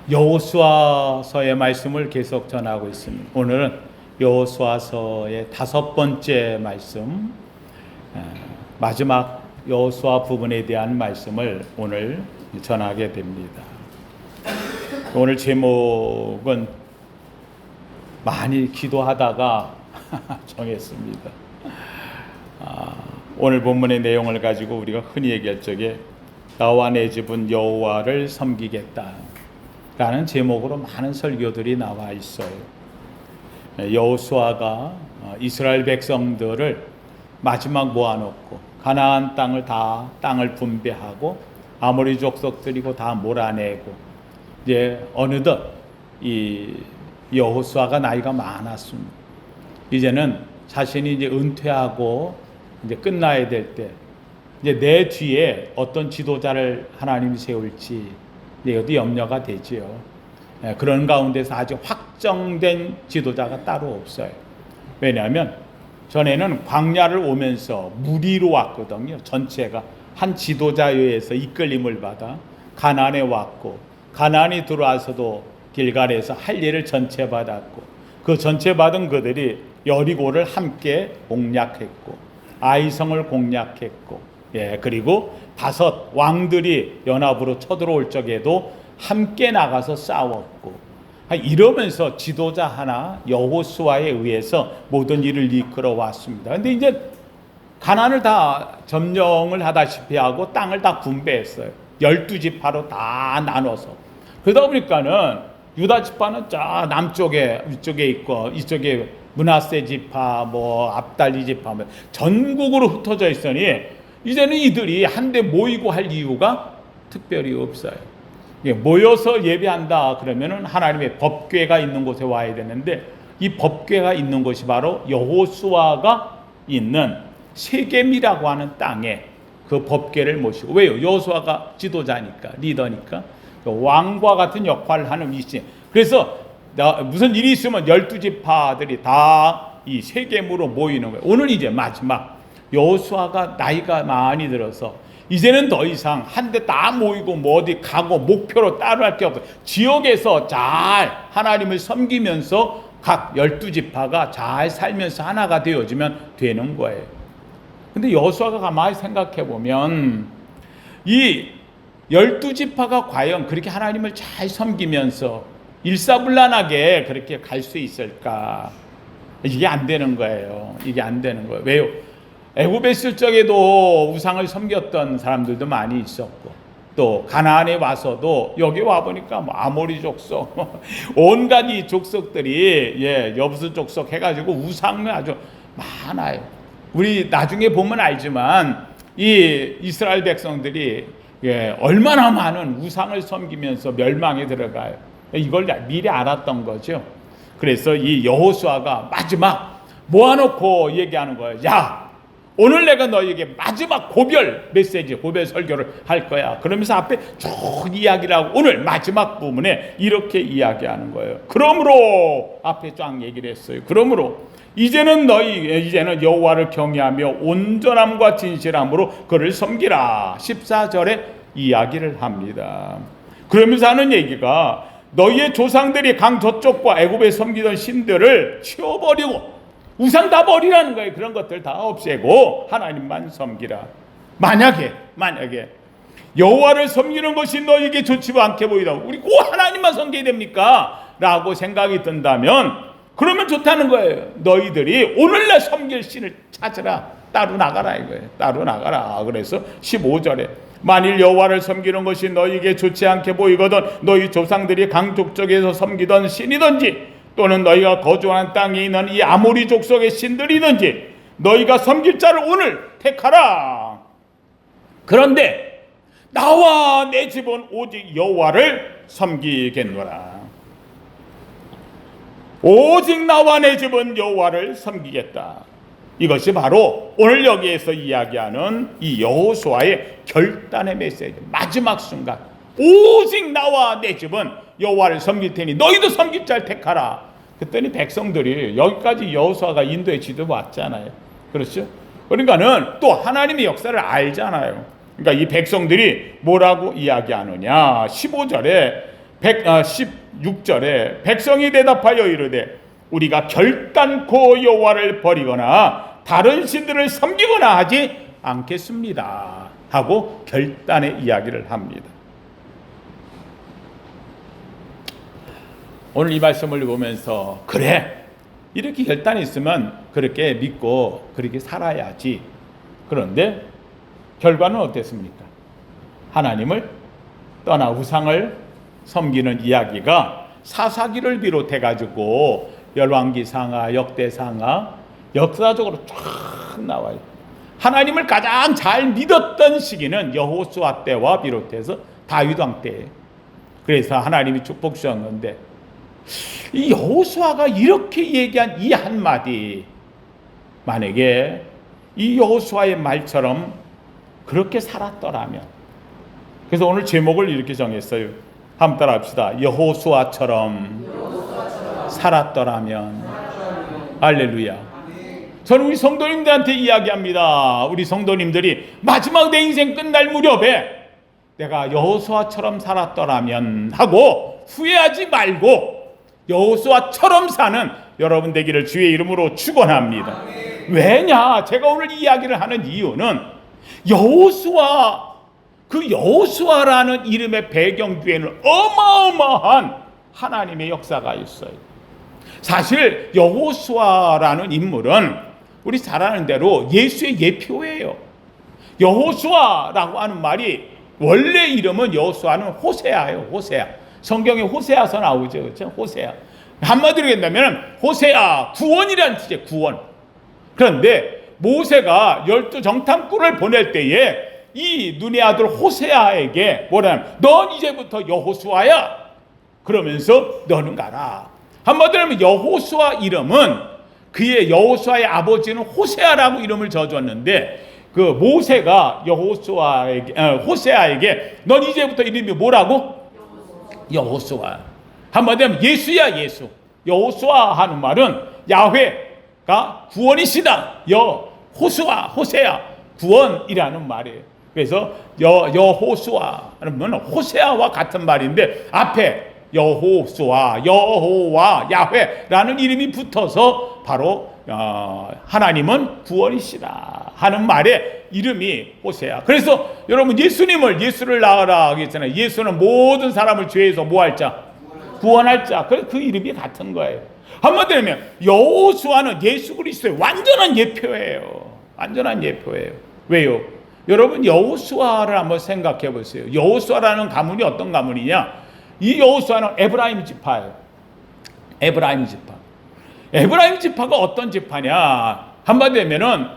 여호수아서의 말씀을 계속 전하고 있습니다. 오늘은 여호수아서의 5번째 말씀, 마지막 여호수아 부분에 대한 말씀을 오늘 전하게 됩니다. 오늘 제목은 많이 기도하다가 정했습니다. 오늘 본문의 내용을 가지고 우리가 흔히 얘기할 적에 나와 내 집은 여호와를 섬기겠다 라는 제목으로 많은 설교들이 나와 있어요. 여호수아가 이스라엘 백성들을 마지막 모아놓고 가나안 땅을 분배하고 아모리 족속들이고 다 몰아내고 이제 어느덧 이 여호수아가 나이가 많았습니다. 이제는 자신이 이제 은퇴하고 이제 끝나야 될 때 이제 내 뒤에 어떤 지도자를 하나님이 세울지 이것도 염려가 되지요. 그런 가운데서 아주 확정된 지도자가 따로 없어요. 왜냐하면 전에는 광야를 오면서 무리로 왔거든요. 전체가 한 지도자에 의해서 이끌림을 받아 가나안에 왔고, 가나안이 들어와서도 길갈에서 할 일을 전체 받았고, 그 전체 받은 그들이 여리고를 함께 공략했고, 아이성을 공략했고, 그리고 5 왕들이 연합으로 쳐들어올 적에도 함께 나가서 싸웠고, 이러면서 지도자 하나 여호수아에 의해서 모든 일을 이끌어 왔습니다. 근데 이제 가나안을 다 점령을 하다시피 하고 땅을 다 분배했어요. 12지파로 다 나눠서. 그러다 보니까는 유다 지파는 저 남쪽에 위쪽에 있고, 이쪽에 므낫세 지파, 압달리 지파, 전국으로 흩어져 있으니 이제는 이들이 한데 모이고 할 이유가 특별히 없어요. 모여서 예배한다 그러면은 하나님의 법궤가 있는 곳에 와야 되는데, 이 법궤가 있는 곳이 바로 여호수아가 있는 세겜이라고 하는 땅에 그 법궤를 모시고, 왜요? 여호수아가 지도자니까, 리더니까 왕과 같은 역할을 하는 이시. 그래서 무슨 일이 있으면 12지파들이 다 이 세겜으로 모이는 거예요. 오늘 이제 마지막 여호수아가 나이가 많이 들어서 이제는 더 이상 한데 다 모이고 어디 가고 목표로 따로 할 게 없어요. 지역에서 잘 하나님을 섬기면서 각 12지파가 잘 살면서 하나가 되어지면 되는 거예요. 근데 여호수아가 가만히 생각해 보면 이 12지파가 과연 그렇게 하나님을 잘 섬기면서 일사불란하게 그렇게 갈 수 있을까? 이게 안 되는 거예요. 이게 안 되는 거예요. 왜요? 애굽에 있을 적에도 우상을 섬겼던 사람들도 많이 있었고, 또 가나안에 와서도 여기 와보니까 아모리 족속, 온갖 이 족속들이 여부스 족속 해가지고 우상이 아주 많아요. 우리 나중에 보면 알지만 이 이스라엘 백성들이 얼마나 많은 우상을 섬기면서 멸망에 들어가요. 이걸 미리 알았던 거죠. 그래서 이 여호수아가 마지막 모아놓고 얘기하는 거예요. 야, 오늘 내가 너에게 마지막 고별 메시지, 고별 설교를 할 거야. 그러면서 앞에 쭉 이야기를 하고 오늘 마지막 부분에 이렇게 이야기하는 거예요. 그러므로 앞에 쫙 얘기를 했어요. 그러므로 이제는 여호와를 경외하며 온전함과 진실함으로 그를 섬기라. 14절에 이야기를 합니다. 그러면서 하는 얘기가 너희의 조상들이 강 저쪽과 애굽에 섬기던 신들을 치워버리고 우상 다 버리라는 거예요. 그런 것들 다 없애고 하나님만 섬기라. 만약에 여호와를 섬기는 것이 너에게 좋지 않게 보이다. 우리 꼭 하나님만 섬겨야 됩니까? 라고 생각이 든다면 그러면 좋다는 거예요. 너희들이 오늘날 섬길 신을 찾으라. 따로 나가라 이거예요. 따로 나가라. 그래서 15절에 만일 여호와를 섬기는 것이 너희에게 좋지 않게 보이거든 너희 조상들이 강족적에서 섬기던 신이든지 또는 너희가 거주하는 땅에 있는 이 아모리 족속의 신들이든지 너희가 섬길 자를 오늘 택하라. 그런데 나와 내 집은 오직 여호와를 섬기겠노라. 오직 나와 내 집은 여호와를 섬기겠다. 이것이 바로 오늘 여기에서 이야기하는 이 여호수아의 결단의 메시지. 마지막 순간 오직 나와 내 집은 여호와를 섬길 테니 너희도 섬길 자를 택하라. 그랬더니 백성들이 여기까지 여호수아가 인도에 지도 왔잖아요. 그렇죠? 그러니까는 또 하나님의 역사를 알잖아요. 그러니까 이 백성들이 뭐라고 이야기하느냐. 15절에 16절에 백성이 대답하여 이르되 우리가 결단코 여호와를 버리거나 다른 신들을 섬기거나 하지 않겠습니다 하고 결단의 이야기를 합니다. 오늘 이 말씀을 보면서 그래, 이렇게 결단이 있으면 그렇게 믿고 그렇게 살아야지. 그런데 결과는 어땠습니까? 하나님을 떠나 우상을 섬기는 이야기가 사사기를 비롯해 가지고 열왕기상하, 역대상하 역사적으로 쫙 나와요. 하나님을 가장 잘 믿었던 시기는 여호수아 때와 비롯해서 다윗 왕 때예요. 그래서 하나님이 축복 주셨는데 이 여호수아가 이렇게 얘기한 이 한마디, 만약에 이 여호수아의 말처럼 그렇게 살았더라면, 그래서 오늘 제목을 이렇게 정했어요. 한번 따라 합시다. 여호수아처럼 살았더라면. 할렐루야. 저는 우리 성도님들한테 이야기합니다. 우리 성도님들이 마지막 내 인생 끝날 무렵에 내가 여호수아처럼 살았더라면 하고 후회하지 말고 여호수아처럼 사는 여러분 되기를 주의 이름으로 축원합니다. 왜냐? 제가 오늘 이야기를 하는 이유는 여호수아, 그 여호수아라는 이름의 배경 뒤에는 어마어마한 하나님의 역사가 있어요. 사실 여호수아라는 인물은 우리 잘 아는 대로 예수의 예표예요. 여호수아라고 하는 말이 원래 이름은 여호수아는 호세아예요. 호세아. 성경에 호세아서 나오죠. 그렇죠? 호세아. 한마디로 얘기한다면 호세아, 구원이라는 뜻이에요. 구원. 그런데 모세가 12정탐꾼을 보낼 때에 이 눈의 아들 호세아에게 뭐냐면 넌 이제부터 여호수아야. 그러면서 너는 가라. 한마디로 하면 여호수아 이름은 그의 여호수아의 아버지는 호세아라고 이름을 져줬는데 그 모세가 호세아에게 넌 이제부터 이름이 뭐라고? 여호수아. 한마디로 하면 예수야, 예수. 여호수아 하는 말은 야훼가 구원이시다. 호세아 구원이라는 말이에요. 그래서 여호수아는 호세아와 같은 말인데 앞에 여호수아, 여호와, 야훼라는 이름이 붙어서 바로 하나님은 구원이시다 하는 말에 이름이 호세아. 그래서 여러분 예수를 낳으라 하겠잖아요. 예수는 모든 사람을 죄에서 뭐 할 자? 구원할 자. 그 이름이 같은 거예요. 한마디로 하면 여호수아는 예수 그리스도의 완전한 예표예요. 완전한 예표예요. 왜요? 여러분 여호수아를 한번 생각해 보세요. 여호수아라는 가문이 어떤 가문이냐? 이 여호수아는 에브라임 지파예요. 에브라임 지파. 에브라임 지파가 어떤 지파냐? 한마디로 하면은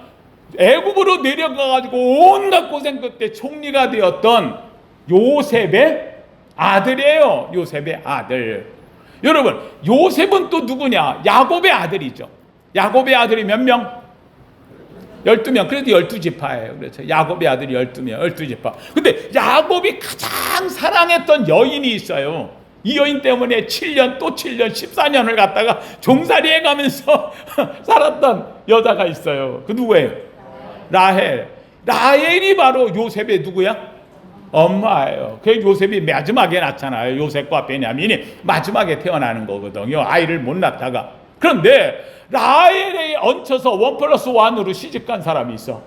애굽으로 내려가가지고 온갖 고생 끝에 총리가 되었던 요셉의 아들이에요. 요셉의 아들. 여러분 요셉은 또 누구냐? 야곱의 아들이죠. 야곱의 아들이 몇 명? 12명. 그래도 12지파예요. 그렇죠. 야곱의 아들이 12명, 12지파. 근데 야곱이 가장 사랑했던 여인이 있어요. 이 여인 때문에 7년 또 7년 14년을 갖다가 종살이 해가면서 살았던 여자가 있어요. 그 누구예요? 라헬. 라헬이 바로 요셉의 누구야? 엄마예요. 그 요셉이 마지막에 낳잖아요. 요셉과 베냐민이 마지막에 태어나는 거거든요. 아이를 못 낳다가. 그런데 라헬에 얹혀서 1+1으로 시집간 사람이 있어.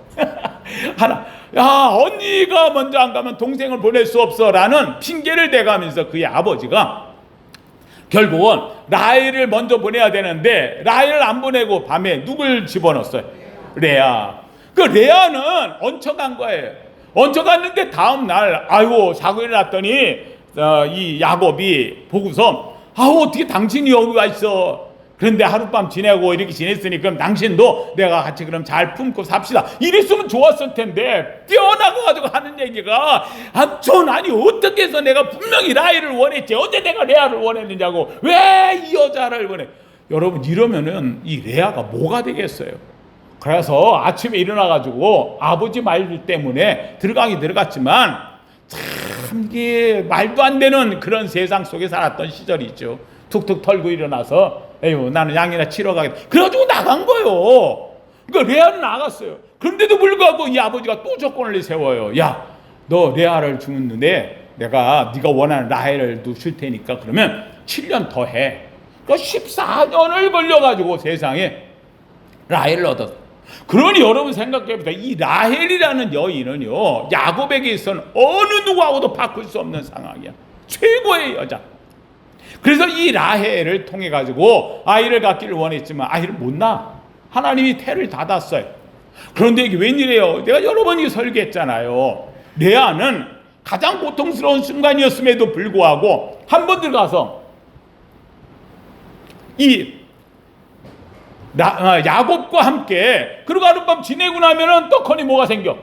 하나, 야, 언니가 먼저 안 가면 동생을 보낼 수 없어 라는 핑계를 대가면서 그의 아버지가 결국은 라헬을 먼저 보내야 되는데 라헬을 안 보내고 밤에 누굴 집어넣었어요? 레아. 그 레아는 얹혀간 거예요. 얹혀갔는데 다음날 아이고 자고 일어났더니 이 야곱이 보고서 어떻게 당신이 여기 와 있어? 그런데 하룻밤 지내고 이렇게 지냈으니 그럼 당신도 내가 같이 그럼 잘 품고 삽시다. 이랬으면 좋았을 텐데 뛰어나가가지고 하는 얘기가 아니 어떻게 해서 내가 분명히 라헬을 원했지 어제 내가 레아를 원했느냐고 왜 이 여자를 원해? 여러분 이러면은 이 레아가 뭐가 되겠어요? 그래서 아침에 일어나가지고 아버지 말 때문에 들어가긴 들어갔지만 참 이게 말도 안 되는 그런 세상 속에 살았던 시절이 있죠. 툭툭 털고 일어나서 에휴 나는 양이나 치러 가겠다. 그래가지고 나간 거예요. 그러니까 레아는 나갔어요. 그런데도 불구하고 이 아버지가 또 조건을 세워요. 야, 너 레아를 주는데 내가 네가 원하는 라헬도 줄 테니까 그러면 7년 더 해. 그러니까 14년을 걸려가지고 세상에 라헬을 얻었어. 그러니 여러분 생각해보세요. 이 라헬이라는 여인은요, 야곱에게 있어서는 어느 누구하고도 바꿀 수 없는 상황이야. 최고의 여자. 그래서 이 라헬을 통해 가지고 아이를 갖기를 원했지만 아이를 못 낳아. 하나님이 태를 닫았어요. 그런데 이게 웬일이에요? 내가 여러 번 설계했잖아요. 레아는 가장 고통스러운 순간이었음에도 불구하고 한 번 들어가서 이 야곱과 함께 그리고 하룻밤 지내고 나면은 떡하니 뭐가 생겨?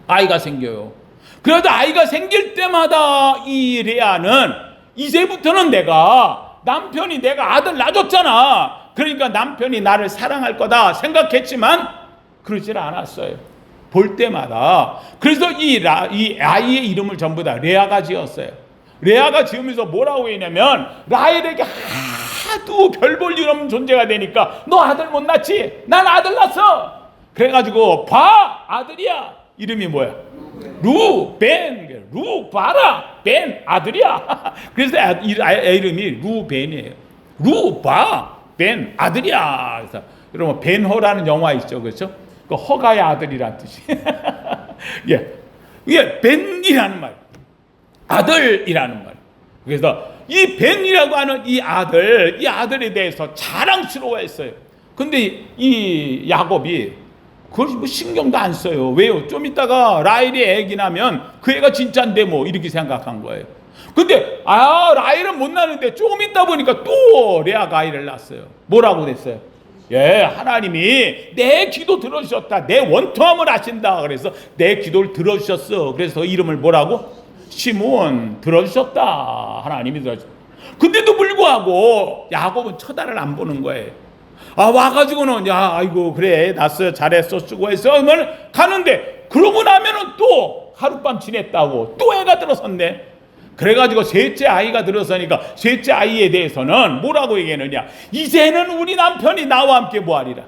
아이가 생겨요. 그래도 아이가 생길 때마다 이 레아는 이제부터는 남편이 내가 아들 낳아줬잖아. 그러니까 남편이 나를 사랑할 거다 생각했지만 그러질 않았어요. 볼 때마다. 그래서 이 아이의 이름을 전부 다 레아가 지었어요. 레아가 지으면서 뭐라고 했냐면 라헬에게 하도 별 볼 일 없는 존재가 되니까 너 아들 못 낳지? 난 아들 낳았어. 그래가지고 봐 아들이야. 이름이 뭐야? 루벤. 루바라 벤 아들이야. 그래서 이름이 루벤이에요. 루바 벤 아들이야. 그래서 여러분 벤허라는 영화 있죠, 그렇죠? 그 허가의 아들이란 뜻이. 예, 이게 벤이라는 말, 아들이라는 말. 그래서 이 벤이라고 하는 이 아들에 대해서 자랑스러워했어요. 근데 이 야곱이 그걸 뭐 신경도 안 써요. 왜요? 좀 이따가 라헬이 애기 나면 그 애가 진짜인데 뭐 이렇게 생각한 거예요. 근데 라헬은 못 낳는데 조금 있다 보니까 또 레아가 아이를 낳았어요. 뭐라고 됐어요? 예, 하나님이 내 기도 들어주셨다. 내 원통함을 아신다. 그래서 내 기도를 들어주셨어. 그래서 이름을 뭐라고? 시므온. 들어주셨다. 하나님이 들어주셨다. 근데도 불구하고 야곱은 쳐다를 안 보는 거예요. 와가지고는 아이고 그래 났어요, 잘했어, 수고했어 그러면 가는데 그러고 나면은 또 하룻밤 지냈다고 또 애가 들어섰네. 그래가지고 셋째 아이가 들어서니까 셋째 아이에 대해서는 뭐라고 얘기했느냐? 이제는 우리 남편이 나와 함께 뭐하리라?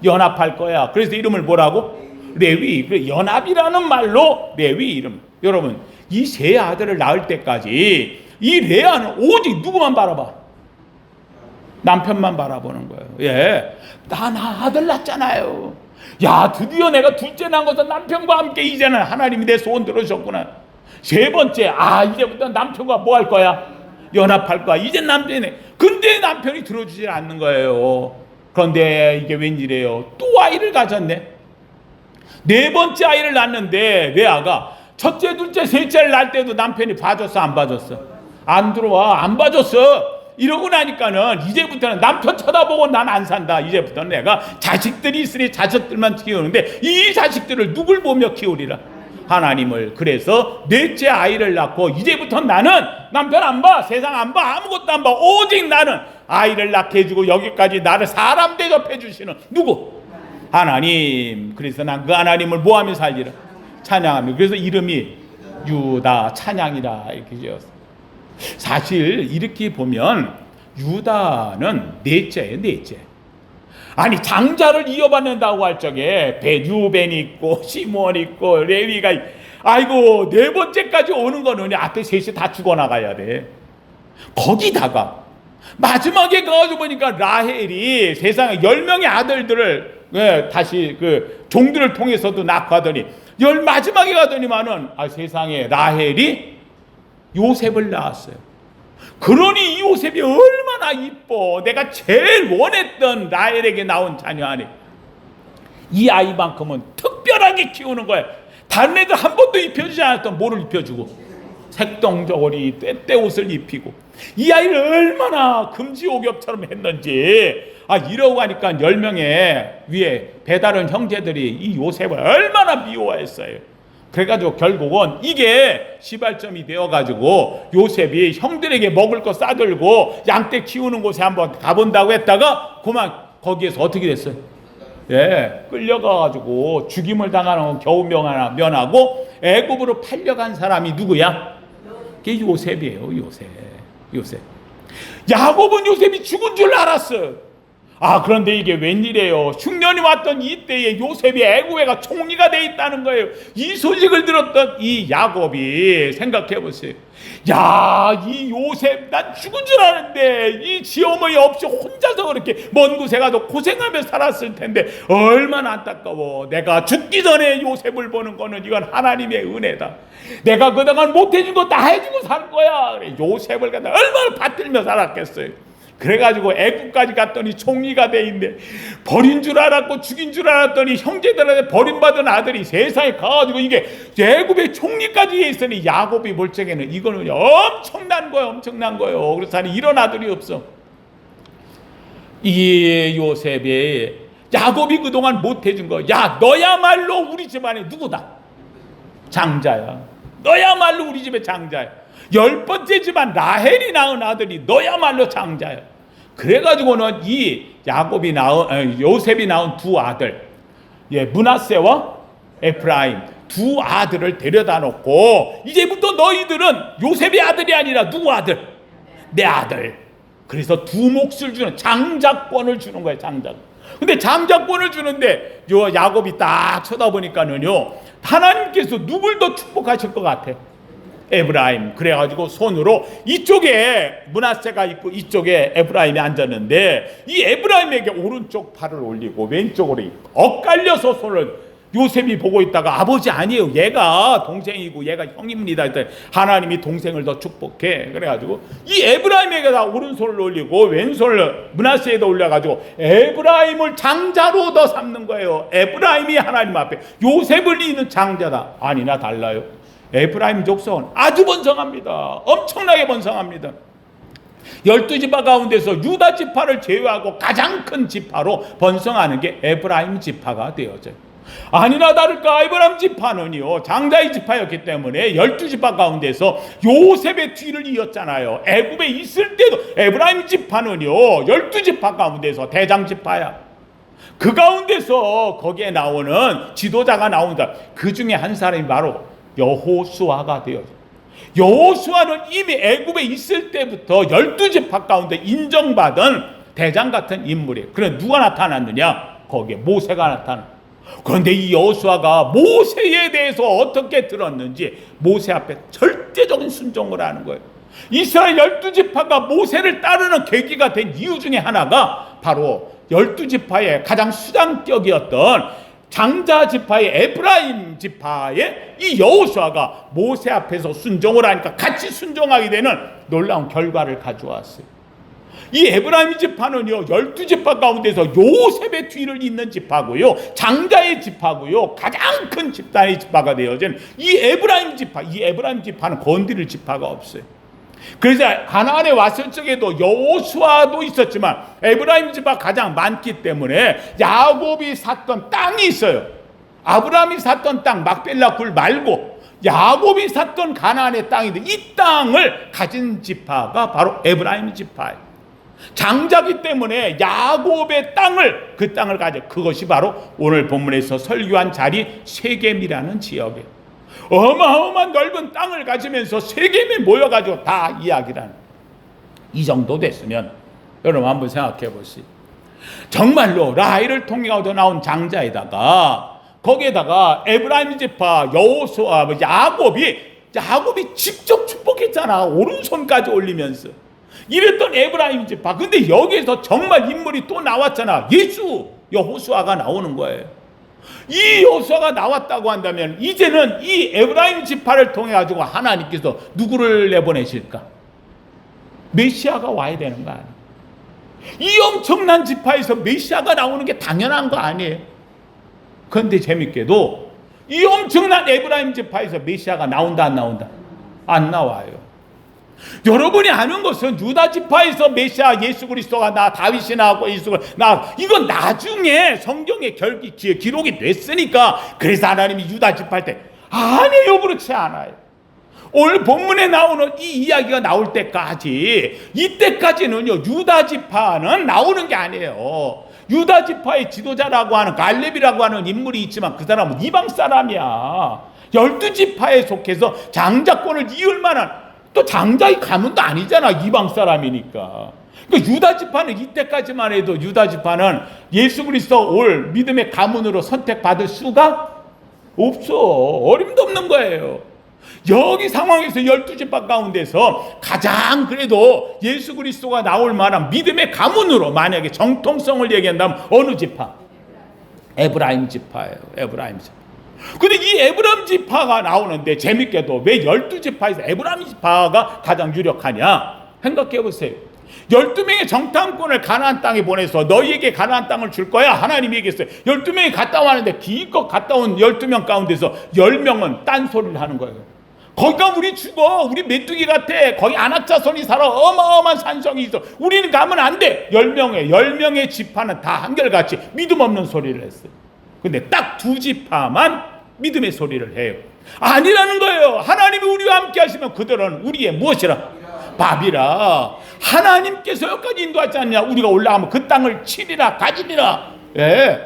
연합할 거야. 그래서 이름을 뭐라고? 레위. 연합이라는 말로 레위 이름. 여러분 이 세 아들을 낳을 때까지 이 레아는 오직 누구만 바라봐? 남편만 바라보는 거예요. 예, 나 아들 낳잖아요. 야, 드디어 내가 둘째 낳은 것은 남편과 함께 이제는 하나님이 내 소원 들어주셨구나. 세 번째, 이제부터 남편과 뭐 할 거야? 연합할 거야. 이제 남편이. 근데 남편이 들어주질 않는 거예요. 그런데 이게 웬일이에요? 또 아이를 가졌네. 네 번째 아이를 낳는데 레아가 첫째, 둘째, 셋째를 낳을 때도 남편이 봐줬어, 안 봐줬어? 안 들어와, 안 봐줬어. 이러고 나니까는 이제부터는 남편 쳐다보고 난 안 산다. 이제부터는 내가 자식들이 있으니 자식들만 키우는데 이 자식들을 누굴 보며 키우리라? 하나님을. 그래서 넷째 아이를 낳고 이제부터 나는 남편 안 봐, 세상 안 봐, 아무것도 안 봐. 오직 나는 아이를 낳게 해주고 여기까지 나를 사람 대접해 주시는 누구? 하나님. 그래서 난 그 하나님을 뭐하며 살리라? 찬양하며. 그래서 이름이 유다 찬양이라 이렇게 지었어. 사실 이렇게 보면 유다는 넷째예요, 넷째. 아니 장자를 이어받는다고 할 적에 유벤이 있고 시므온이 있고 레위가 아이고 네 번째까지 오는 거는 앞에 셋이 다 죽어나가야 돼. 거기다가 마지막에 가가지고 보니까 라헬이 세상에 10명의 아들들을 다시 그 종들을 통해서도 낳고 하더니 마지막에 가더니만은 세상에 라헬이 요셉을 낳았어요. 그러니 이 요셉이 얼마나 이뻐. 내가 제일 원했던 라헬에게 나온 자녀 안에 이 아이만큼은 특별하게 키우는 거야. 다른 애들 한 번도 입혀주지 않았던 뭐를 입혀주고 색동저고리 떼떼 옷을 입히고 이 아이를 얼마나 금지옥엽처럼 했는지. 이러고 가니까 10명의 위에 배다른 형제들이 이 요셉을 얼마나 미워했어요. 그래가지고 결국은 이게 시발점이 되어가지고 요셉이 형들에게 먹을 거 싸들고 양떼 키우는 곳에 한번 가본다고 했다가 그만 거기에서 어떻게 됐어요? 예, 끌려가가지고 죽임을 당하는 건 겨우 면하고 애굽으로 팔려간 사람이 누구야? 그게 요셉이에요. 요셉. 야곱은 요셉이 죽은 줄 알았어. 그런데 이게 웬일이에요? 흉년이 왔던 이때에 요셉이 애굽에가 총리가 돼 있다는 거예요. 이 소식을 들었던 이 야곱이 생각해 보세요. 이 요셉 난 죽은 줄 아는데 이 지어머니 없이 혼자서 그렇게 먼 곳에 가서 고생하며 살았을 텐데 얼마나 안타까워. 내가 죽기 전에 요셉을 보는 거는 이건 하나님의 은혜다. 내가 그동안 못해준 거 다 해주고 살 거야. 그래, 요셉을 갖다 얼마나 받들며 살았겠어요. 그래가지고 애국까지 갔더니 총리가 돼 있네. 버린 줄 알았고 죽인 줄 알았더니 형제들한테 버림받은 아들이 세상에 가가지고 이게 애국의 총리까지 해 있으니 야곱이 볼 적에는 이거는 엄청난 거예요. 엄청난 거예요. 그래서 이런 아들이 없어. 이 요셉이 야곱이 그동안 못해준 거, 너야말로 우리 집안에 누구다? 장자야. 너야말로 우리 집의 장자야. 10번째 집안 라헬이 낳은 아들이 너야말로 장자야. 그래가지고는 이 요셉이 낳은 두 아들, 므낫세와 에프라임 두 아들을 데려다 놓고 이제부터 너희들은 요셉의 아들이 아니라 누구 아들? 내 아들. 그래서 두 몫을 주는 장자권을 주는 거예요. 장자권. 근데 장자권을 주는데 야곱이 딱 쳐다보니까는요, 하나님께서 누굴 더 축복하실 것 같아? 에브라임. 그래가지고 손으로 이쪽에 므낫세가 있고 이쪽에 에브라임이 앉았는데 이 에브라임에게 오른쪽 팔을 올리고 왼쪽으로 엇갈려서 손을 요셉이 보고 있다가 아버지 아니에요. 얘가 동생이고 얘가 형입니다. 하나님이 동생을 더 축복해. 그래가지고 이 에브라임에게다 오른손을 올리고 왼손을 므낫세에다 올려가지고 에브라임을 장자로 더 삼는 거예요. 에브라임이 하나님 앞에 요셉을 이는 장자다. 아니나 달라요. 에프라임 족속은 아주 번성합니다. 엄청나게 번성합니다. 12지파 가운데서 유다 지파를 제외하고 가장 큰 지파로 번성하는 게 에프라임 지파가 되어져요. 아니나 다를까 에브라임 지파는요, 장자의 지파였기 때문에 12지파 가운데서 요셉의 뒤를 이었잖아요. 애굽에 있을 때도 에브라임 지파는요 12지파 가운데서 대장 지파야. 그 가운데서 거기에 나오는 지도자가 나온다. 그 중에 한 사람이 바로 여호수아가 되어요. 여호수아는 이미 애굽에 있을 때부터 12지파 가운데 인정받은 대장 같은 인물이에요. 그런데 누가 나타났느냐? 거기에 모세가 나타나. 그런데 이 여호수아가 모세에 대해서 어떻게 들었는지 모세 앞에 절대적인 순종을 하는 거예요. 이스라엘 12지파가 모세를 따르는 계기가 된 이유 중에 하나가 바로 12지파의 가장 수장격이었던 장자 지파의 에프라임 지파의 이 여호수아가 모세 앞에서 순종을 하니까 같이 순종하게 되는 놀라운 결과를 가져왔어요. 이 에브라임 지파는요 12지파 가운데서 요셉의 뒤를 잇는 지파고요, 장자의 지파고요, 가장 큰 집단의 지파가 되어진 이 에브라임 지파는 건드릴 지파가 없어요. 그래서 가나안에 왔을 적에도 여호수아도 있었지만 에브라임 지파가 가장 많기 때문에 야곱이 샀던 땅이 있어요. 아브라함이 샀던 땅 막벨라 굴 말고 야곱이 샀던 가나안의 땅인데 이 땅을 가진 지파가 바로 에브라임 지파예요. 장자기 때문에 야곱의 땅을, 그 땅을 가져, 그것이 바로 오늘 본문에서 설교한 자리 세겜이라는 지역이에요. 어마어마한 넓은 땅을 가지면서 세겜에 모여가지고 다 이야기를 하는, 이 정도 됐으면 여러분 한번 생각해 보시죠. 정말로 라헬을 통해서 나온 장자에다가 거기에다가 에브라임 지파 여호수아 야곱이 직접 축복했잖아. 오른손까지 올리면서 이랬던 에브라임 지파. 근데 여기에서 정말 인물이 또 나왔잖아. 예수 여호수아가 나오는 거예요. 이 여호수아가 나왔다고 한다면 이제는 이 에브라임 지파를 통해 가지고 하나님께서 누구를 내보내실까? 메시아가 와야 되는 거 아니에요? 이 엄청난 지파에서 메시아가 나오는 게 당연한 거 아니에요? 그런데 재밌게도 이 엄청난 에브라임 지파에서 메시아가 나온다 안 나온다? 안 나와요. 여러분이 아는 것은 유다 지파에서 메시아 예수 그리스도가 다윗이 나왔고 예수가 이건 나중에 성경에 기록이 됐으니까, 그래서 하나님이 유다 지파할 때 아니에요, 그렇지 않아요. 오늘 본문에 나오는 이 이야기가 나올 때까지, 이때까지는요 유다 지파는 나오는 게 아니에요. 유다 지파의 지도자라고 하는 갈렙이라고 하는 인물이 있지만 그 사람은 이방 사람이야. 12지파에 속해서 장자권을 이을 만한, 또 장자의 가문도 아니잖아, 이방 사람이니까. 그러니까 유다 지파는 이때까지만 해도 유다 지파는 예수 그리스도 올 믿음의 가문으로 선택받을 수가 없어. 어림도 없는 거예요. 여기 상황에서 12지파 가운데서 가장 그래도 예수 그리스도가 나올 만한 믿음의 가문으로 만약에 정통성을 얘기한다면 어느 지파? 에브라임 지파예요. 에브라임 지파. 근데 이 에브라임 지파가 나오는데 재밌게도 왜 12지파에서 에브라임 지파가 가장 유력하냐? 생각해 보세요. 12명의 정탐꾼을 가나안 땅에 보내서 너희에게 가나안 땅을 줄 거야 하나님이 얘기했어요. 12명이 갔다 왔는데 기껏 갔다 온 12명 가운데서 10명은 딴소리를 하는 거예요. 거기가 우리 죽어, 우리 메뚜기 같아, 거기 안악자손이 살아, 어마어마한 산성이 있어, 우리는 가면 안 돼. 10명의 지파는 다 한결같이 믿음 없는 소리를 했어요. 근데 딱 2지파만 믿음의 소리를 해요. 아니라는 거예요. 하나님이 우리와 함께 하시면 그들은 우리의 무엇이라? 밥이라. 하나님께서 여기까지 인도하지 않냐? 우리가 올라가면 그 땅을 치리라 가지리라. 예.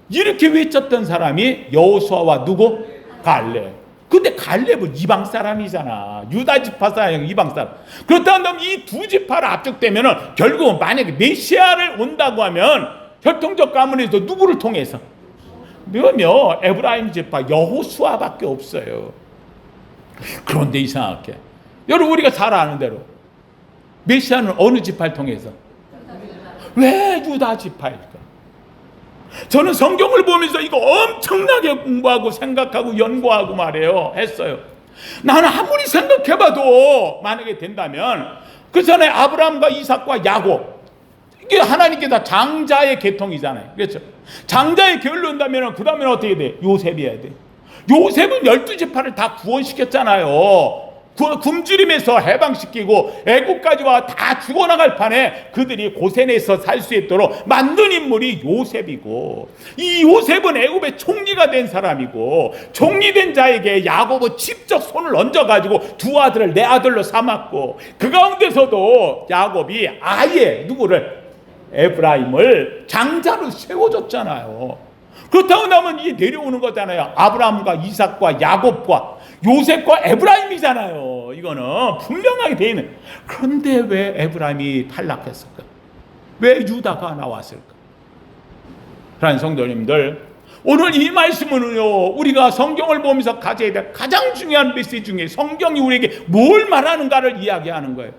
이렇게 외쳤던 사람이 여호수아와 누구? 갈렙. 근데 갈렙은 이방 사람이잖아. 유다 지파 사람, 이방 사람. 그렇다 한다면 이 2지파를 압축되면은 결국은 만약에 메시아를 온다고 하면 혈통적 가문에서 누구를 통해서? 며 에브라임 지파 여호수아밖에 없어요. 그런데 이상하게 여러분 우리가 잘 아는 대로 메시아는 어느 지파를 통해서? 왜 유다 지파일까? 저는 성경을 보면서 이거 엄청나게 공부하고 생각하고 연구하고 말해요. 했어요. 나는 아무리 생각해봐도 만약에 된다면 그 전에 아브라함과 이삭과 야곱, 이게 하나님께 다 장자의 계통이잖아요. 그렇죠? 장자의 계열로 온다면 그 다음에는 어떻게 돼? 요셉이 해야 돼. 요셉은 12지파를 다 구원시켰잖아요. 굶주림에서 해방시키고 애국까지 와 다 죽어나갈 판에 그들이 고센에서 살 수 있도록 만든 인물이 요셉이고, 이 요셉은 애굽의 총리가 된 사람이고, 총리된 자에게 야곱은 직접 손을 얹어가지고 2 아들을 내 아들로 삼았고, 그 가운데서도 야곱이 아예 누구를? 에브라임을 장자로 세워줬잖아요. 그렇다고 나면 이게 내려오는 거잖아요. 아브라함과 이삭과 야곱과 요셉과 에브라임이잖아요. 이거는 분명하게 돼 있는. 그런데 왜 에브라임이 탈락했을까? 왜 유다가 나왔을까? 그런 성도님들, 오늘 이 말씀은요, 우리가 성경을 보면서 가져야 될 가장 중요한 메시지 중에 성경이 우리에게 뭘 말하는가를 이야기하는 거예요.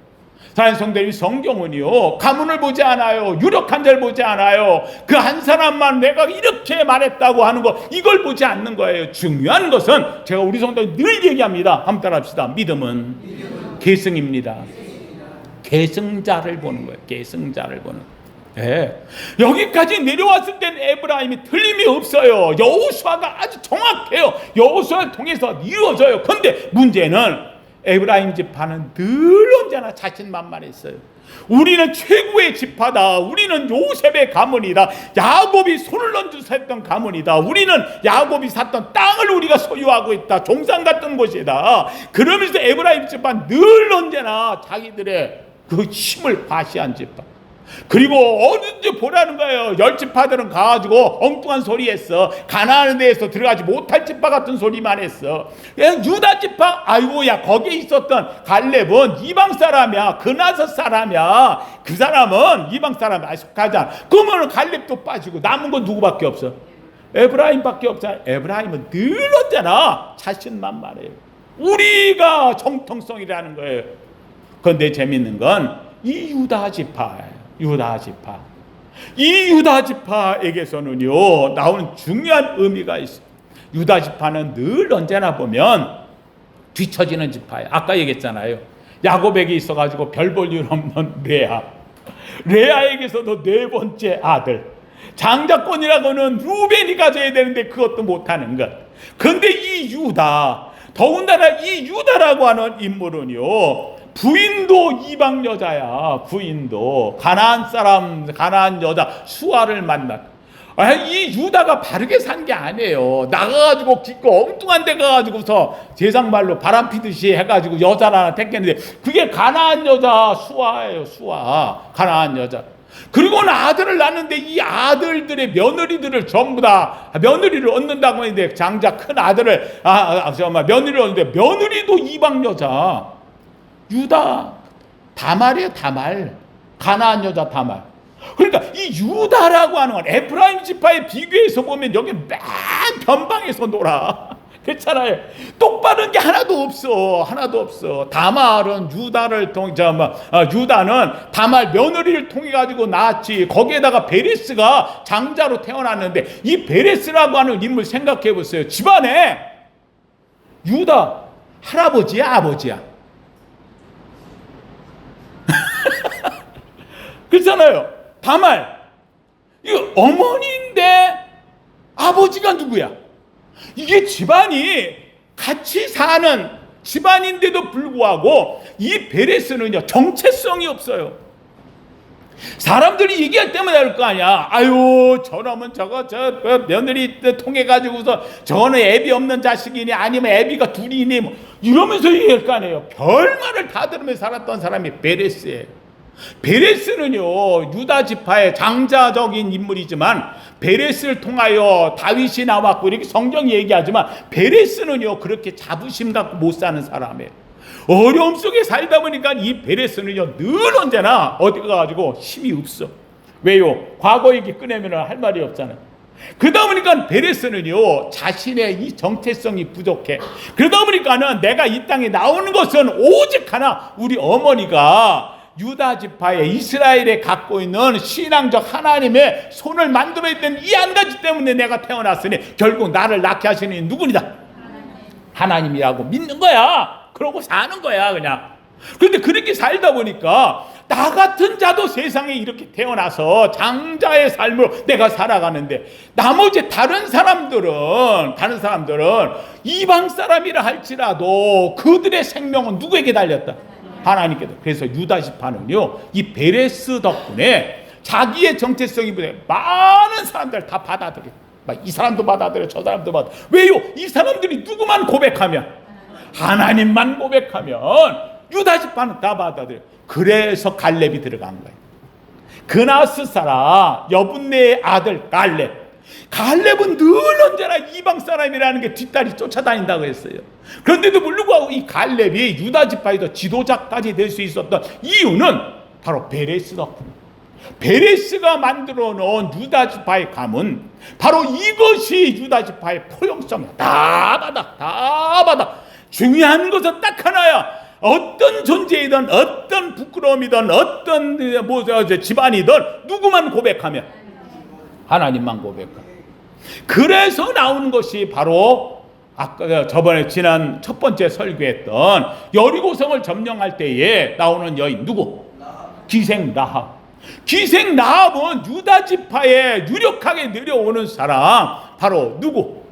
사랑하는 성도님, 성경은요 가문을 보지 않아요. 유력한 자를 보지 않아요. 그 한 사람만 내가 이렇게 말했다고 하는 거, 이걸 보지 않는 거예요. 중요한 것은 제가 우리 성도님 늘 얘기합니다. 한번 따라합시다. 믿음은 계승입니다. 계승자를 보는 거예요. 계승자를 보는 거예요. 네. 여기까지 내려왔을 땐 에브라임이 틀림이 없어요. 여호수아가 아주 정확해요. 여호수아를 통해서 이루어져요. 그런데 문제는 에브라임 지파는 늘 언제나 자신만만했어요. 우리는 최고의 지파다. 우리는 요셉의 가문이다. 야곱이 손을 얹어서 했던 가문이다. 우리는 야곱이 샀던 땅을 우리가 소유하고 있다. 종상 같은 곳이다. 그러면서 에브라임 지파는 늘 언제나 자기들의 그 힘을 과시한 지파. 그리고 어딘지 보라는 거예요. 10지파들은 가가지고 엉뚱한 소리 했어. 가나안 데에서 들어가지 못할 지파 같은 소리만 했어. 유다 지파, 아이고 야 거기에 있었던 갈렙은 이방 사람이야. 그나서 사람이야. 그 사람은 이방 사람에 속하지 않아. 그러면 갈렙도 빠지고 남은 건 누구밖에 없어? 에브라임밖에 없잖아. 에브라임은 늘 언제나 자신만만해요. 우리가 정통성이라는 거예요. 그런데 재밌는 건 이 유다 지파예요. 유다 지파. 이 유다 지파에게서는요 나오는 중요한 의미가 있어요. 유다 지파는 늘 언제나 보면 뒤처지는 지파예요. 아까 얘기했잖아요. 야곱에게 있어가지고 별 볼 일 없는 레아. 레아에게서도 4번째 아들. 장자권이라고는 루벤이 가져야 되는데 그것도 못하는 것. 그런데 이 유다, 더군다나 이 유다라고 하는 인물은요 부인도 이방 여자야. 부인도 가나안 사람, 가나안 여자 수아를 만났. 이 유다가 바르게 산 게 아니에요. 나가가지고 기껏 엉뚱한 데 가가지고서 세상말로 바람 피듯이 해가지고 여자를 하나 택했는데 그게 가나안 여자 수아예요. 수아, 가나안 여자. 그리고는 아들을 낳는데 이 아들들의 며느리들을 전부 다 며느리를 얻는다고 했는데 장자 큰 아들을 며느리를 얻는데 며느리도 이방 여자. 유다 다말이에요. 다말. 가나안 여자 다말. 그러니까 이 유다라고 하는 건 에프라임 지파에 비교해서 보면 여기 맨 변방에서 놀아. 그렇잖아요. 똑바른 게 하나도 없어. 하나도 없어. 다말은 유다를 유다는 다말 며느리를 통해 가지고 낳았지. 거기에다가 베레스가 장자로 태어났는데, 이 베레스라고 하는 인물 생각해 보세요. 집안에 유다 할아버지야, 아버지야? 그렇잖아요. 다말 이거 어머니인데 아버지가 누구야? 이게 집안이 같이 사는 집안인데도 불구하고 이 베레스는요 정체성이 없어요. 사람들이 얘기할 때마다 할 거 아니야. 아유 저놈은 저 며느리 통해 가지고서 저는 애비 없는 자식이니 아니면 애비가 둘이니 뭐 이러면서 얘기할 거 아니에요. 별말을 다 들으면서 살았던 사람이 베레스예요. 베레스는요 유다 지파의 장자적인 인물이지만 베레스를 통하여 다윗이 나왔고 이렇게 성경이 얘기하지만 베레스는요 그렇게 자부심 갖고 못 사는 사람이에요. 어려움 속에 살다 보니까 이 베레스는요 늘 언제나 어디 가가지고 힘이 없어. 왜요? 과거 얘기 꺼내면 할 말이 없잖아요. 그러다 보니까 베레스는요 자신의 이 정체성이 부족해. 그러다 보니까는 내가 이 땅에 나오는 것은 오직 하나, 우리 어머니가 유다 지파의 이스라엘에 갖고 있는 신앙적 하나님의 손을 만들어 있던 이 한 가지 때문에 내가 태어났으니 결국 나를 낳게 하시는 누구니다? 하나님이라고 믿는 거야. 그러고 사는 거야 그냥. 그런데 그렇게 살다 보니까 나 같은 자도 세상에 이렇게 태어나서 장자의 삶으로 내가 살아가는데, 나머지 다른 사람들은 이방 사람이라 할지라도 그들의 생명은 누구에게 달렸다? 하나님께도. 그래서 유다 지파는요 이 베레스 덕분에 자기의 정체성이 많은 사람들 다 받아들여. 이 사람도 받아들여, 저 사람도 받아들여. 왜요? 이 사람들이 누구만 고백하면, 하나님만 고백하면 유다 지파는 다 받아들여. 그래서 갈렙이 들어간 거예요. 그나스 사람 여분네의 아들 갈렙은 늘 언제나 이방 사람이라는 게 뒷다리 쫓아다닌다고 했어요. 그런데도 불구하고 이 갈렙이 유다 지파에서 지도자까지 될 수 있었던 이유는 바로 베레스 덕분. 베레스가 만들어 놓은 유다 지파의 가문, 바로 이것이 유다 지파의 포용성이야. 다 받아. 중요한 것은 딱 하나야. 어떤 존재이든 어떤 부끄러움이든 어떤 집안이든 누구만 고백하면, 하나님만 고백하면. 그래서 나오는 것이 바로 아까 저번에 지난 첫 번째 설교했던 여리고성을 점령할 때에 나오는 여인 누구? 기생 라합은 유다 지파에 유력하게 내려오는 사람, 바로 누구?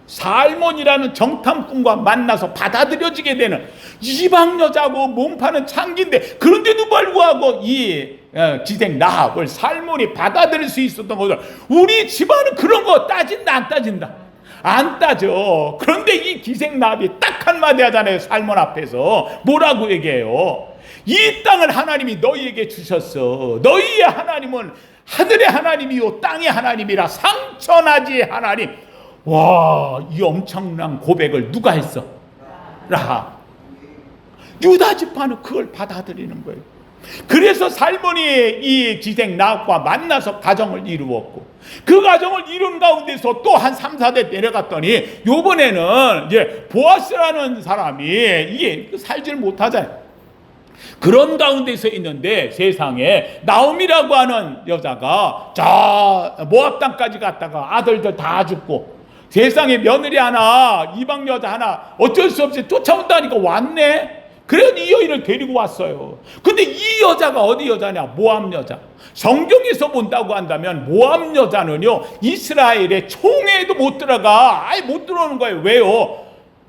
살몬이라는 정탐꾼과 만나서 받아들여지게 되는 이방 여자고 몸파는 창기인데, 그런데도 불구하고 이 기생 라합을 살몬이 받아들일 수 있었던 것을, 우리 집안은 그런 거 따진다 안 따진다? 안 따져. 그런데 이 기생 라합이 딱 한마디 하잖아요. 살몬 앞에서 뭐라고 얘기해요? 이 땅을 하나님이 너희에게 주셨어. 너희의 하나님은 하늘의 하나님이요 땅의 하나님이라, 상천하지 하나님. 와, 이 엄청난 고백을 누가 했어? 라합. 유다 지파는 그걸 받아들이는 거예요. 그래서 살몬이 이 기생 라합과 만나서 가정을 이루었고, 그 가정을 이룬 가운데서 또 한 3, 4대 내려갔더니 요번에는 이제 보아스라는 사람이 이게 살질 못하잖아요. 그런 가운데서 있는데 세상에 나오미라고 하는 여자가 저 모압 땅까지 갔다가 아들들 다 죽고, 세상에 며느리 하나, 이방 여자 하나 어쩔 수 없이 쫓아온다니까 왔네. 그래서 이 여인을 데리고 왔어요. 근데 이 여자가 어디 여자냐? 모압 여자. 성경에서 본다고 한다면 모압 여자는요 이스라엘의 총회에도 못 들어가. 아예 못 들어오는 거예요. 왜요?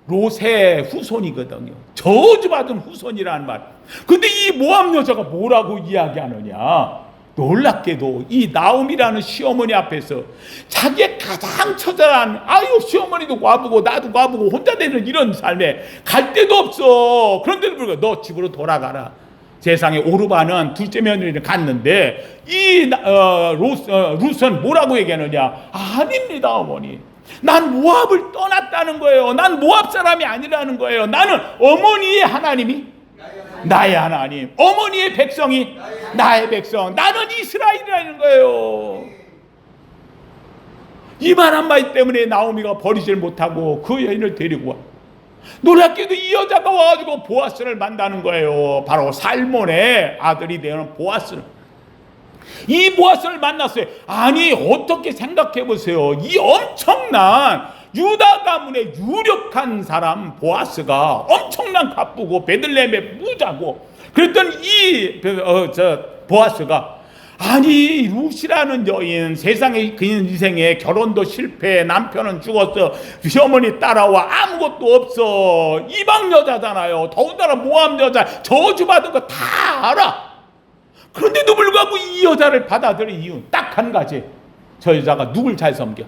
롯의 후손이거든요. 저주받은 후손이라는 말. 근데 이 모압 여자가 뭐라고 이야기하느냐? 놀랍게도 이 나옴이라는 시어머니 앞에서 자기의 가장 처절한, 아유 시어머니도 과부고 나도 과부고 혼자 되는 이런 삶에 갈 데도 없어. 그런데도 불구하고 너 집으로 돌아가라. 세상에 오르바는 둘째 며느리를 갔는데 이 룻은 뭐라고 얘기하느냐? 아닙니다 어머니. 난 모압을 떠났다는 거예요. 난 모압 사람이 아니라는 거예요. 나는 어머니의 하나님이 나의 하나님. 어머니의 백성이 나의 백성. 나는 이스라엘이라는 거예요. 이 말 한마디 때문에 나오미가 버리질 못하고 그 여인을 데리고 와. 놀랍게도 이 여자가 와가지고 보아스를 만나는 거예요. 바로 살몬의 아들이 되는 보아스를. 이 보아스를 만났어요. 아니, 어떻게 생각해 보세요. 이 엄청난 유다 가문의 유력한 사람 보아스가 엄청난 바쁘고 베들레헴의 부자고 그랬더니 이 보아스가 아니, 룻이라는 여인, 세상에 그 인생에 결혼도 실패, 남편은 죽었어, 시어머니 따라와, 아무것도 없어, 이방 여자잖아요. 더군다나 모함 여자, 저주받은 거 다 알아. 그런데도 불구하고 이 여자를 받아들인 이유 딱 한 가지. 저 여자가 누굴 잘 섬겨?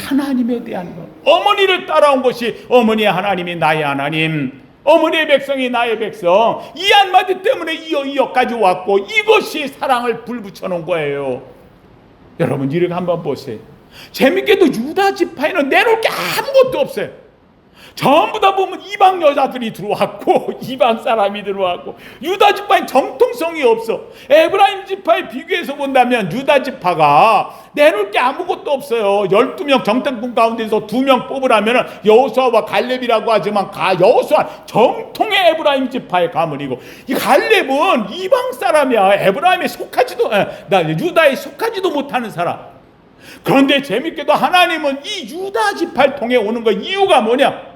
하나님에 대한 것. 어머니를 따라온 것이 어머니의 하나님이 나의 하나님, 어머니의 백성이 나의 백성. 이 한마디 때문에 이어까지 왔고 이것이 사랑을 불붙여 놓은 거예요. 여러분, 이렇게 한번 보세요. 재밌게도 유다 지파에는 내놓을 게 아무것도 없어요. 전부 다 보면 이방 여자들이 들어왔고 이방 사람이 들어왔고 유다 지파에 정통성이 없어. 에브라임 지파에 비교해서 본다면 유다 지파가 내놓을 게 아무것도 없어요. 12명 정탐꾼 가운데서 2명 뽑으라면 여호수아와 갈렙이라고 하지만 여호수아 정통의 에브라임 지파의 가문이고 이 갈렙은 이방 사람이야. 에브라임에 속하지도 유다에 속하지도 못하는 사람. 그런데 재밌게도 하나님은 이 유다 지파를 통해 오는 거 이유가 뭐냐?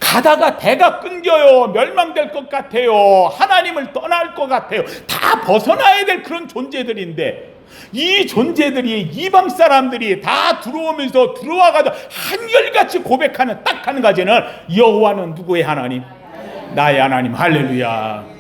가다가 대가 끊겨요. 멸망될 것 같아요. 하나님을 떠날 것 같아요. 다 벗어나야 될 그런 존재들인데 이 존재들이 이방 사람들이 다 들어오면서 들어와가지고 한결같이 고백하는 딱 한 가지는 여호와는 누구의 하나님? 나의 하나님. 할렐루야.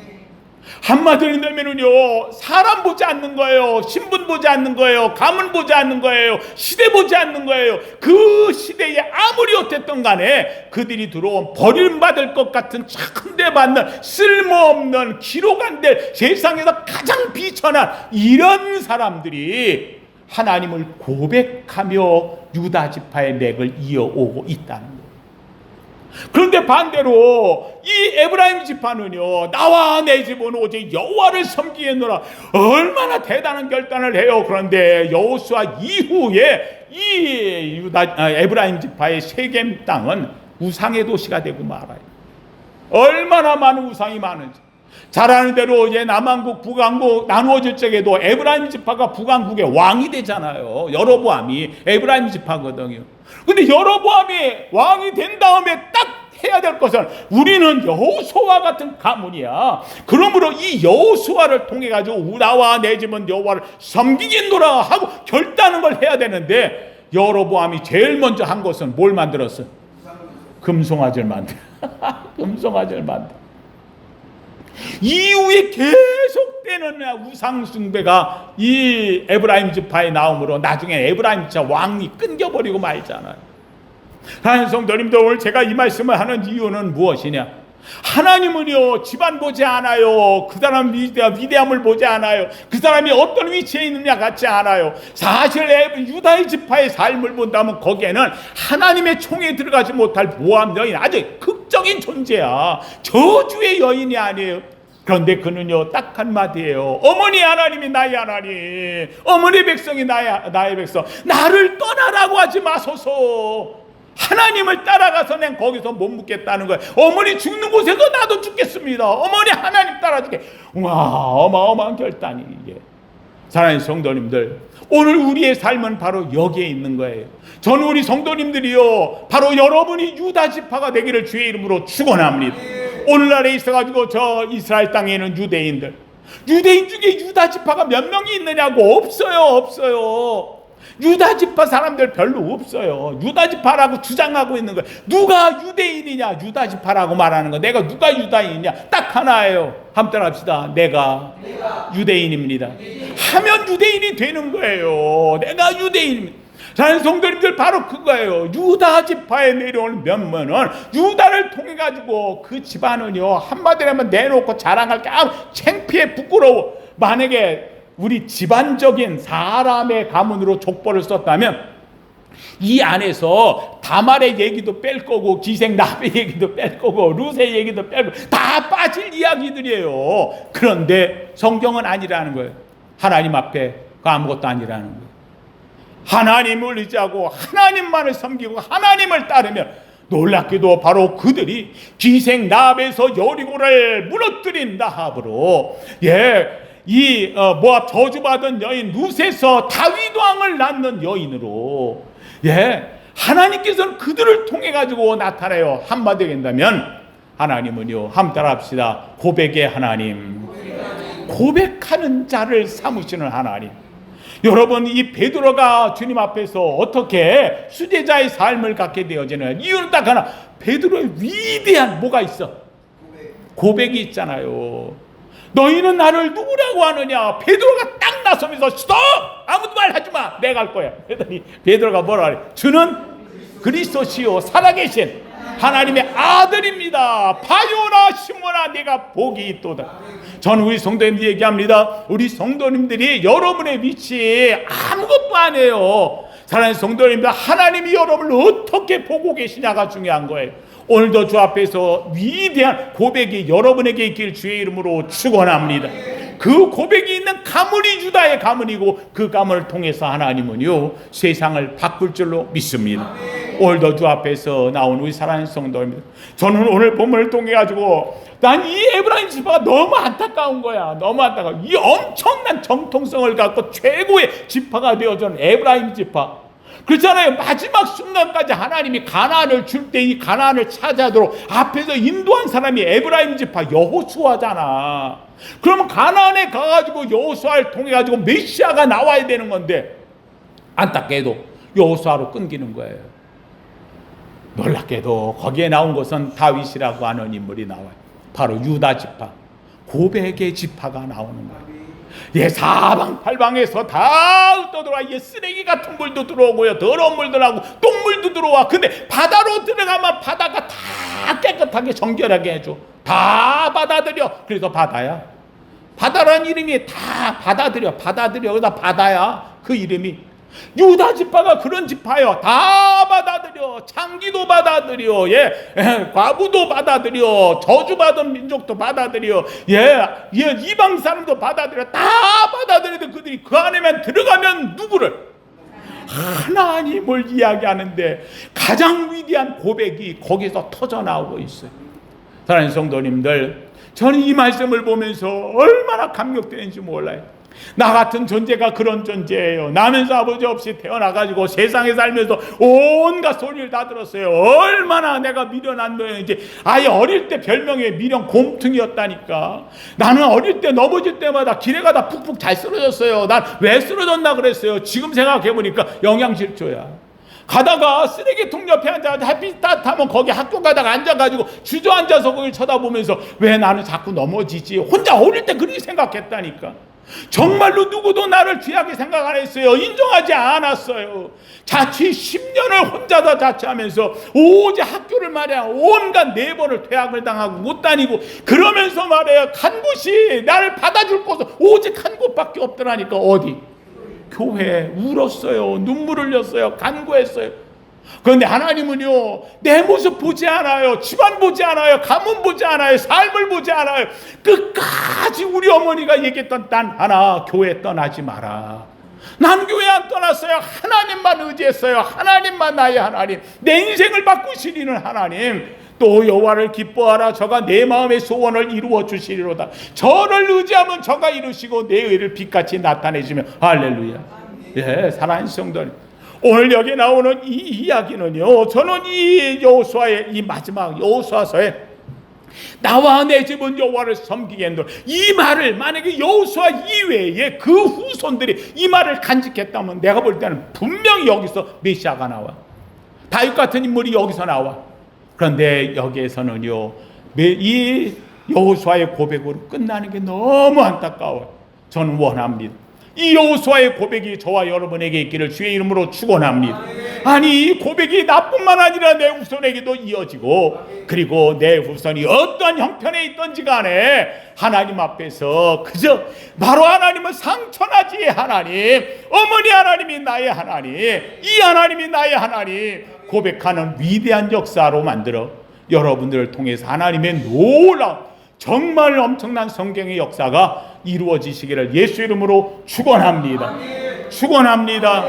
한마디로 되면은요, 사람 보지 않는 거예요. 신분 보지 않는 거예요. 가문 보지 않는 거예요. 시대 보지 않는 거예요. 그 시대에 아무리 어땠든 간에 그들이 들어온 버림받을 것 같은 천대받는 쓸모없는 기록 안 될 세상에서 가장 비천한 이런 사람들이 하나님을 고백하며 유다 지파의 맥을 이어오고 있다는 거예요. 그런데 반대로 이 에브라임 지파는요, 나와 내 집은 오직 여호와를 섬기겠노라. 얼마나 대단한 결단을 해요. 그런데 여호수아 이후에 이 에브라임 지파의 세겜 땅은 우상의 도시가 되고 말아요. 얼마나 많은 우상이 많은지. 잘 아는 대로 이제 남한국 북한국 나누어질 적에도 에브라임 지파가 북한국의 왕이 되잖아요. 여로보암이 에브라임 지파거든요. 근데 여로보암이 왕이 된 다음에 딱 해야 될 것은 우리는 여호수아 같은 가문이야. 그러므로 이 여호수아를 통해 가지고 나와 내 집은 여호와를 섬기겠노라 하고 결단한 걸 해야 되는데 여로보암이 제일 먼저 한 것은 뭘 만들었어? 금송아지를 만들어. 금송아지를 만들어. 이후에 계속되는 우상 숭배가 이 에브라임 지파에 나오므로 나중에 에브라임 지파 왕이 끊겨버리고 말잖아요. 하나님 성도님들, 오늘 제가 이 말씀을 하는 이유는 무엇이냐? 하나님은요, 집안 보지 않아요. 그 사람 위대함을 보지 않아요. 그 사람이 어떤 위치에 있느냐 같지 않아요. 사실 유다의 지파의 삶을 본다면 거기에는 하나님의 총에 들어가지 못할 모함 여인, 아주 극적인 존재야. 저주의 여인이 아니에요. 그런데 그는요, 딱 한마디예요. 어머니 하나님이 나의 하나님, 어머니 백성이 나의 백성. 나를 떠나라고 하지 마소서. 하나님을 따라가서 난 거기서 못 묵겠다는 거예요. 어머니 죽는 곳에서 나도 죽겠습니다. 어머니 하나님 따라 죽게. 와, 어마어마한 결단이 이게. 사랑하는 성도님들, 오늘 우리의 삶은 바로 여기에 있는 거예요. 저는 우리 성도님들이요, 바로 여러분이 유다 지파가 되기를 주의 이름으로 축원합니다. 오늘날에 있어가지고 저 이스라엘 땅에 있는 유대인 중에 유다 지파가 몇 명이 있느냐고. 없어요. 유다 지파 사람들 별로 없어요. 유다 지파라고 주장하고 있는 거예요. 누가 유대인이냐? 유다 지파라고 말하는 거. 내가 누가 유다인이냐? 딱 하나예요. 한번 따라합시다. 내가 유대인입니다. 하면 유대인이 되는 거예요. 내가 유대인입니다. 사랑하는 성도님들, 바로 그거예요. 유다 지파에 내려오는 면면은 유다를 통해 가지고 그 집안은요, 한마디로 하면 내놓고 자랑할 게 아무 창피해 부끄러워. 만약에 우리 집안적인 사람의 가문으로 족보를 썼다면 이 안에서 다말의 얘기도 뺄 거고 기생나베 얘기도 뺄 거고 루세 얘기도 뺄 거고 다 빠질 이야기들이에요. 그런데 성경은 아니라는 거예요. 하나님 앞에 그 아무것도 아니라는 거예요. 하나님을 의지하고 하나님만을 섬기고 하나님을 따르면 놀랍게도 바로 그들이 기생나베에서 여리고를 무너뜨린 나합으로 이 모압 저주받은 여인 루세서 다윗 왕을 낳는 여인으로 하나님께서는 그들을 통해 가지고 나타나요. 한마디로 한다면 하나님은요, 한번 따라합시다. 고백의 하나님, 고백하는 자를 삼으시는 하나님. 여러분, 이 베드로가 주님 앞에서 어떻게 수제자의 삶을 갖게 되어지는 이유는 딱 하나, 베드로의 위대한 뭐가 있어? 고백이 있잖아요. 너희는 나를 누구라고 하느냐? 베드로가 딱 나서면서 스톱! 아무도 말하지 마. 내가 할 거야. 그랬더니 베드로가 뭐라 그래? 주는 그리스도시요 살아계신 하나님의 아들입니다. 바요나 시몬아 내가 복이 있도다. 저는 우리 성도님들 얘기합니다. 우리 성도님들이 여러분의 위치에 아무것도 아니에요. 사랑하는 성도님들, 하나님이 여러분을 어떻게 보고 계시냐가 중요한 거예요. 오늘도 주 앞에서 위대한 고백이 여러분에게 있길 주의 이름으로 축원합니다. 그 고백이 있는 가문이 유다의 가문이고 그 가문을 통해서 하나님은요 세상을 바꿀 줄로 믿습니다. 오늘도 주 앞에서 나온 우리 사랑하는 성도입니다. 저는 오늘 본문을 통해 가지고 난 이 에브라임 지파가 너무 안타까운 거야. 너무 안타까워. 이 엄청난 정통성을 갖고 최고의 지파가 되어준 에브라임 지파. 그렇잖아요. 마지막 순간까지 하나님이 가나안을 줄 때 이 가나안을 차지하도록 앞에서 인도한 사람이 에브라임 지파 여호수아잖아. 그러면 가나안에 가가지고 여호수아를 통해 가지고 메시아가 나와야 되는 건데 안타깝게도 여호수아로 끊기는 거예요. 놀랍게도 거기에 나온 것은 다윗이라고 하는 인물이 나와요. 바로 유다 지파, 고백의 지파가 나오는 거예요. 사방팔방에서 다 떠들어와. 쓰레기 같은 물도 들어오고요, 더러운 물도 나고 똥물도 들어와. 근데 바다로 들어가면 바다가 다 깨끗하게 정결하게 해줘. 다 받아들여. 그래서 바다야. 바다라는 이름이 다 받아들여. 그래서 바다야. 그 이름이. 유다 지파가 그런 지파예요. 다 받아들여. 창기도 받아들여. 과부도 받아들여. 저주받은 민족도 받아들여. 이방 사람도 받아들여. 다 받아들여도 그들이 그 안에만 들어가면 누구를? 하나님을 이야기하는데 가장 위대한 고백이 거기서 터져나오고 있어요. 사랑하는 성도님들, 저는 이 말씀을 보면서 얼마나 감격되는지 몰라요. 나 같은 존재가 그런 존재예요. 나면서 아버지 없이 태어나가지고 세상에 살면서 온갖 소리를 다 들었어요. 얼마나 내가 미련한 놈인지. 아예 어릴 때 별명이 미련 곰퉁이였다니까. 나는 어릴 때 넘어질 때마다 길에 가다 푹푹 잘 쓰러졌어요. 난 왜 쓰러졌나 그랬어요. 지금 생각해보니까 영양실조야. 가다가 쓰레기통 옆에 앉아가지고 햇빛 따뜻하면 거기 학교 가다가 앉아가지고 주저앉아서 거길 쳐다보면서 왜 나는 자꾸 넘어지지? 혼자 어릴 때 그렇게 생각했다니까. 정말로 누구도 나를 귀하게 생각 안 했어요. 인정하지 않았어요. 자취 10년을 혼자서 자취하면서 오직 학교를 말이야 온갖 4번을 퇴학을 당하고 못 다니고 그러면서 말이야 간 곳이 나를 받아줄 곳은 오직 한 곳밖에 없더라니까. 어디? 교회. 울었어요. 눈물 흘렸어요. 간구했어요. 그런데 하나님은요 내 모습 보지 않아요. 집안 보지 않아요. 가문 보지 않아요. 삶을 보지 않아요. 끝까지 우리 어머니가 얘기했던 단 하나, 교회 떠나지 마라. 난 교회 안 떠났어요. 하나님만 의지했어요. 하나님만 나의 하나님, 내 인생을 바꾸시리는 하나님. 또 여호와를 기뻐하라. 저가 내 마음의 소원을 이루어 주시리로다. 저를 의지하면 저가 이루시고 내 의를 빛같이 나타내시며 할렐루야. 사랑하는 성도님, 오늘 여기 나오는 이 이야기는요, 저는 이 여호수아의 이 마지막 여호수아서에 나와 내 집은 여호와를 섬기겠노라 이 말을 만약에 여호수아 이외에 그 후손들이 이 말을 간직했다면 내가 볼 때는 분명히 여기서 메시아가 나와. 다윗 같은 인물이 여기서 나와. 그런데 여기에서는요 이 여호수아의 고백으로 끝나는 게 너무 안타까워요. 저는 원합니다. 이 여호수아의 고백이 저와 여러분에게 있기를 주의 이름으로 축원합니다. 아니 이 고백이 나뿐만 아니라 내 후손에게도 이어지고, 그리고 내 후손이 어떤 형편에 있든지 간에 하나님 앞에서 그저 바로 하나님은 상천하지 하나님, 어머니 하나님이 나의 하나님, 이 하나님이 나의 하나님 고백하는 위대한 역사로 만들어 여러분들을 통해서 하나님의 놀라운 정말 엄청난 성경의 역사가 이루어지시기를 예수 이름으로 축원합니다. 축원합니다.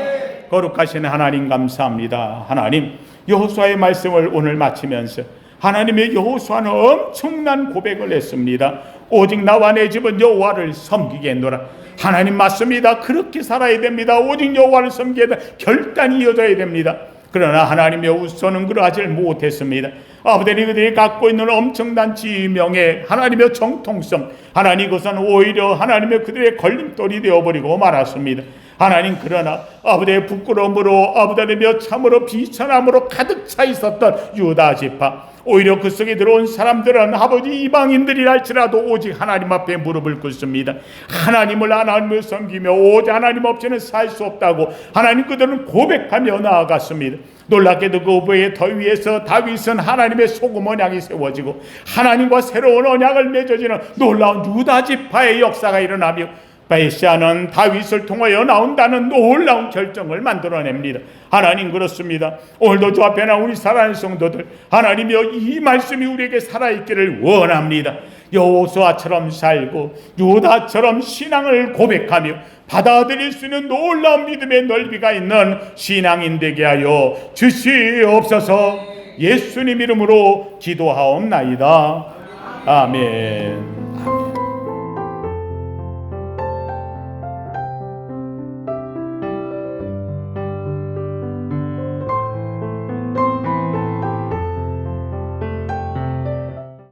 거룩하신 하나님 감사합니다. 하나님, 여호수아의 말씀을 오늘 마치면서 하나님의 여호수아는 엄청난 고백을 했습니다. 오직 나와 내 집은 여호와를 섬기겠노라. 하나님 맞습니다. 그렇게 살아야 됩니다. 오직 여호와를 섬기게 결단이 이어져야 됩니다. 그러나 하나님의 후손은 그러하지 못했습니다. 아버지는 그들이 갖고 있는 엄청난 지명의 하나님의 정통성, 하나님 그것은 오히려 하나님의 그들의 걸림돌이 되어버리고 말았습니다. 하나님, 그러나 아버지의 부끄러움으로 아버지의 참으로 비천함으로 가득 차 있었던 유다 지파, 오히려 그 속에 들어온 사람들은 아버지 이방인들이라 할지라도 오직 하나님 앞에 무릎을 꿇습니다. 하나님을 섬기며 오직 하나님 없이는 살 수 없다고 하나님 그들은 고백하며 나아갔습니다. 놀랍게도 그 후에 더 위에서 다윗은 하나님의 소금 언약이 세워지고 하나님과 새로운 언약을 맺어지는 놀라운 유다 지파의 역사가 일어나며 메시아는 다윗을 통하여 나온다는 놀라운 결정을 만들어냅니다. 하나님, 그렇습니다. 오늘도 주 앞에 나온 우리 살아있는 성도들, 하나님이여 이 말씀이 우리에게 살아있기를 원합니다. 여호수아처럼 살고 유다처럼 신앙을 고백하며 받아들일 수 있는 놀라운 믿음의 넓이가 있는 신앙인 되게 하여 주시옵소서. 예수님 이름으로 기도하옵나이다. 아멘.